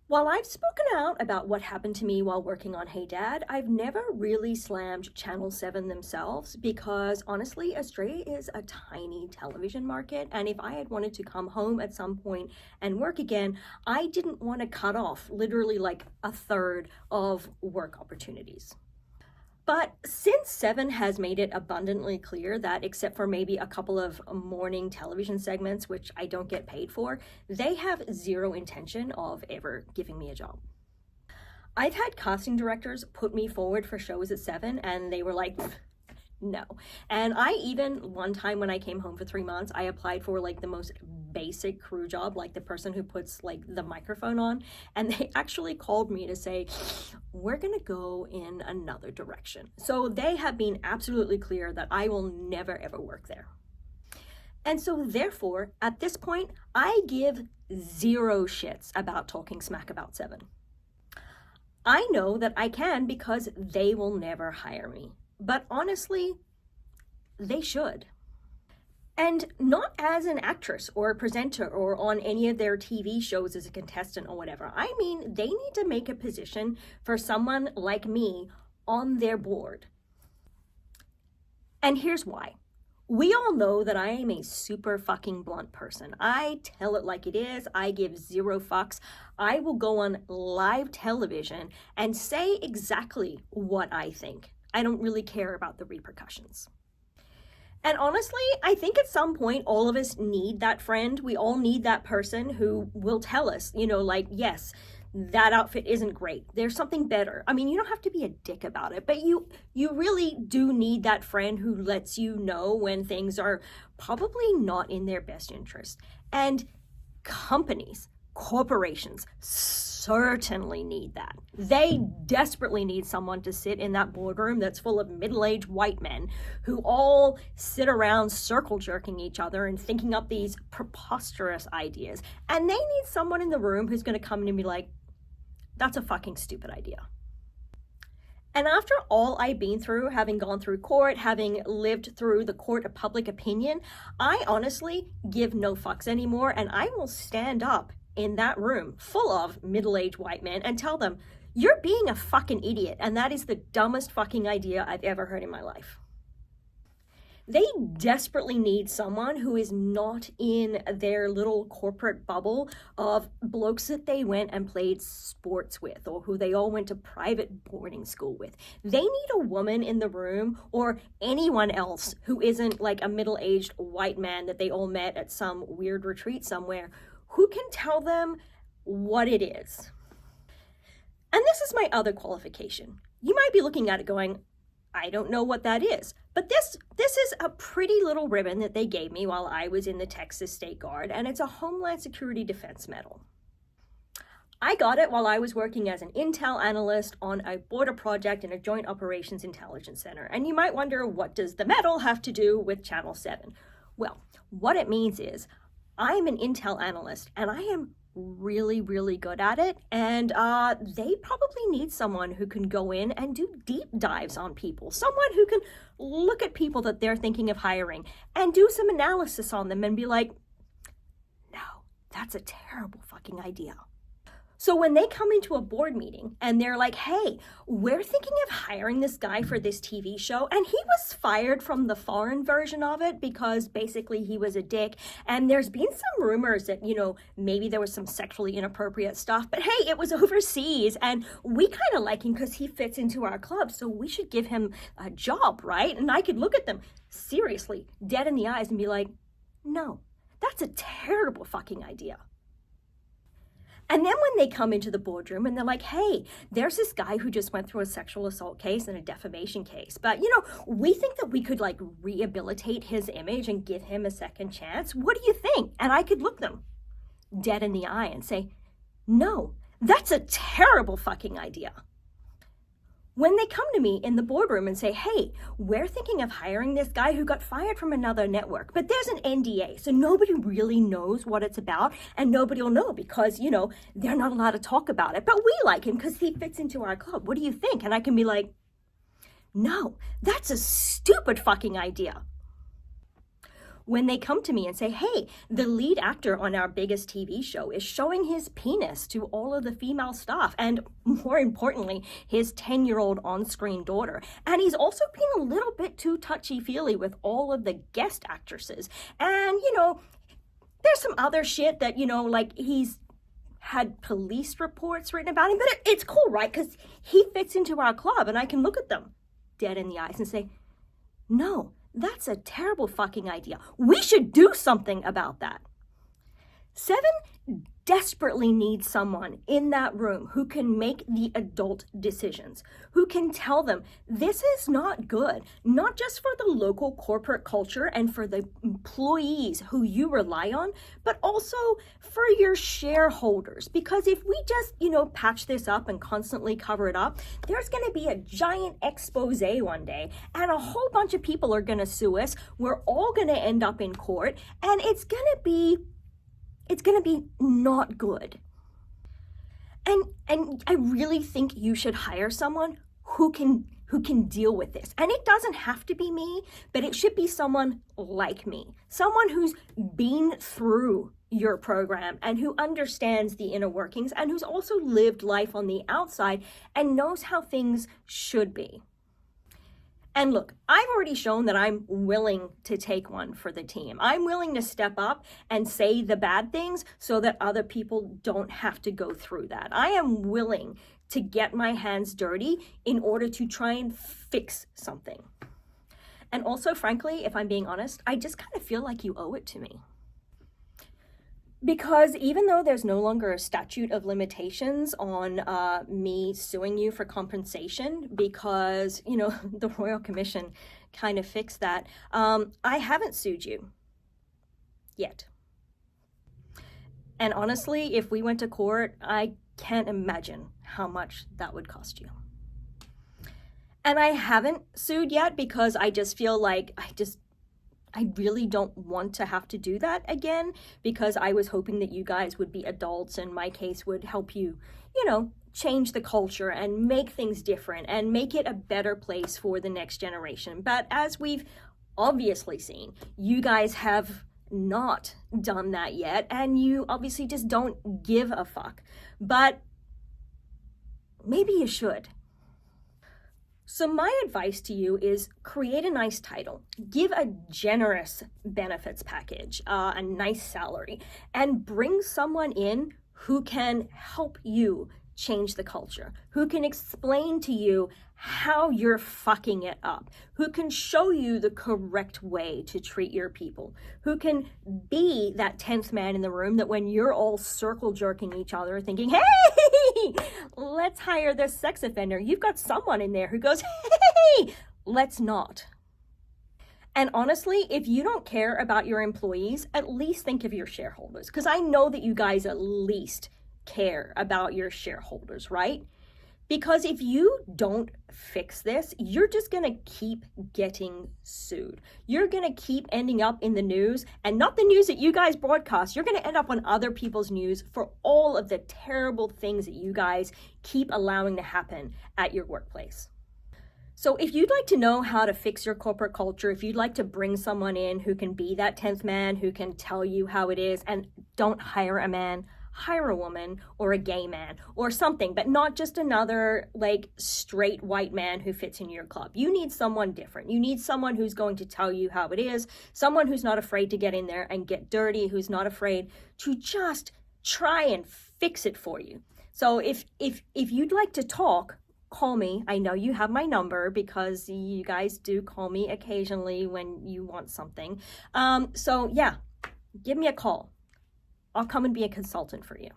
While I've spoken out about what happened to me while working on Hey Dad, I've never really slammed Channel 7 themselves because honestly, Australia is a tiny television market. And if I had wanted to come home at some point and work again, I didn't want to cut off literally like a third of work opportunities. But since Seven has made it abundantly clear that, except for maybe a couple of morning television segments, which I don't get paid for, they have zero intention of ever giving me a job. I've had casting directors put me forward for shows at Seven, and they were like, no. And I even, one time when I came home for 3 months, I applied for like the most basic crew job, like the person who puts like the microphone on. And they actually called me to say, we're going to go in another direction. So they have been absolutely clear that I will never ever work there. And so therefore, at this point, I give zero shits about talking smack about Seven. I know that I can because they will never hire me. But honestly, they should. And not as an actress or a presenter or on any of their TV shows as a contestant or whatever. I mean, they need to make a position for someone like me on their board. And here's why. We all know that I am a super fucking blunt person. I tell it like it is. I give zero fucks. I will go on live television and say exactly what I think. I don't really care about the repercussions. And honestly, I think at some point, all of us need that friend. We all need that person who will tell us, like, yes, that outfit isn't great. There's something better. I mean, you don't have to be a dick about it, but you really do need that friend who lets you know when things are probably not in their best interest. And companies, corporations certainly need that. They desperately need someone to sit in that boardroom that's full of middle-aged white men who all sit around circle jerking each other and thinking up these preposterous ideas. And they need someone in the room who's going to come in and be like, that's a fucking stupid idea. And after all I've been through, having gone through court, having lived through the court of public opinion, I honestly give no fucks anymore, and I will stand up in that room full of middle-aged white men and tell them, you're being a fucking idiot, and that is the dumbest fucking idea I've ever heard in my life. They desperately need someone who is not in their little corporate bubble of blokes that they went and played sports with or who they all went to private boarding school with. They need a woman in the room or anyone else who isn't like a middle-aged white man that they all met at some weird retreat somewhere who can tell them what it is. And this is my other qualification. You might be looking at it going, I don't know what that is. But this is a pretty little ribbon that they gave me while I was in the Texas State Guard, and it's a Homeland Security Defense Medal. I got it while I was working as an intel analyst on a border project in a Joint Operations Intelligence Center. And you might wonder, what does the medal have to do with Channel 7? Well, what it means is I'm an intel analyst, and I am really, really good at it, and they probably need someone who can go in and do deep dives on people, someone who can look at people that they're thinking of hiring and do some analysis on them and be like, no, that's a terrible fucking idea. So when they come into a board meeting and they're like, hey, we're thinking of hiring this guy for this TV show, and he was fired from the foreign version of it because basically he was a dick, and there's been some rumors that, maybe there was some sexually inappropriate stuff, but hey, it was overseas, and we kind of like him because he fits into our club, so we should give him a job, right? And I could look at them seriously, dead in the eyes, and be like, no, that's a terrible fucking idea. And then when they come into the boardroom and they're like, hey, there's this guy who just went through a sexual assault case and a defamation case, but we think that we could like rehabilitate his image and give him a second chance. What do you think? And I could look them dead in the eye and say, no, that's a terrible fucking idea. When they come to me in the boardroom and say, hey, we're thinking of hiring this guy who got fired from another network, but there's an NDA, so nobody really knows what it's about, and nobody will know because, they're not allowed to talk about it, but we like him because he fits into our club. What do you think? And I can be like, no, that's a stupid fucking idea. when they come to me and say, hey, the lead actor on our biggest TV show is showing his penis to all of the female staff, and more importantly, his 10-year-old on-screen daughter. And he's also being a little bit too touchy-feely with all of the guest actresses. And, there's some other shit that, like he's had police reports written about him, but it's cool, right? Because he fits into our club, and I can look at them dead in the eyes and say, no, that's a terrible fucking idea. We should do something about that. 7 desperately needs someone in that room who can make the adult decisions, who can tell them this is not good, not just for the local corporate culture and for the employees who you rely on, but also for your shareholders. Because if we just, patch this up and constantly cover it up, there's going to be a giant expose one day, and a whole bunch of people are going to sue us. We're all going to end up in court, and it's going to be not good. And I really think you should hire someone who can deal with this. And it doesn't have to be me, but it should be someone like me. Someone who's been through your program and who understands the inner workings and who's also lived life on the outside and knows how things should be. And look, I've already shown that I'm willing to take one for the team. I'm willing to step up and say the bad things so that other people don't have to go through that. I am willing to get my hands dirty in order to try and fix something. And also, frankly, if I'm being honest, I just kind of feel like you owe it to me. Because even though there's no longer a statute of limitations on me suing you for compensation, because, the Royal Commission kind of fixed that, I haven't sued you yet. And honestly, if we went to court, I can't imagine how much that would cost you. And I haven't sued yet because I just feel like I really don't want to have to do that again, because I was hoping that you guys would be adults and my case would help you, change the culture and make things different and make it a better place for the next generation. But as we've obviously seen, you guys have not done that yet, and you obviously just don't give a fuck. But maybe you should. So my advice to you is create a nice title, give a generous benefits package, a nice salary, and bring someone in who can help you change the culture, who can explain to you how you're fucking it up, who can show you the correct way to treat your people, who can be that 10th man in the room that when you're all circle jerking each other thinking, hey, let's hire this sex offender, you've got someone in there who goes, hey, let's not. And honestly, if you don't care about your employees, at least think of your shareholders, because I know that you guys at least care about your shareholders, right? Because if you don't fix this, you're just going to keep getting sued. You're going to keep ending up in the news, and not the news that you guys broadcast. You're going to end up on other people's news for all of the terrible things that you guys keep allowing to happen at your workplace. So if you'd like to know how to fix your corporate culture, if you'd like to bring someone in who can be that 10th man, who can tell you how it is, and don't hire a man, hire a woman or a gay man or something, but not just another straight white man who fits in your club. You need someone different. You need someone who's going to tell you how it is, someone who's not afraid to get in there and get dirty, who's not afraid to just try and fix it for you. So if you'd like to talk, call me. I know you have my number because you guys do call me occasionally when you want something. So yeah, give me a call. I'll come and be a consultant for you.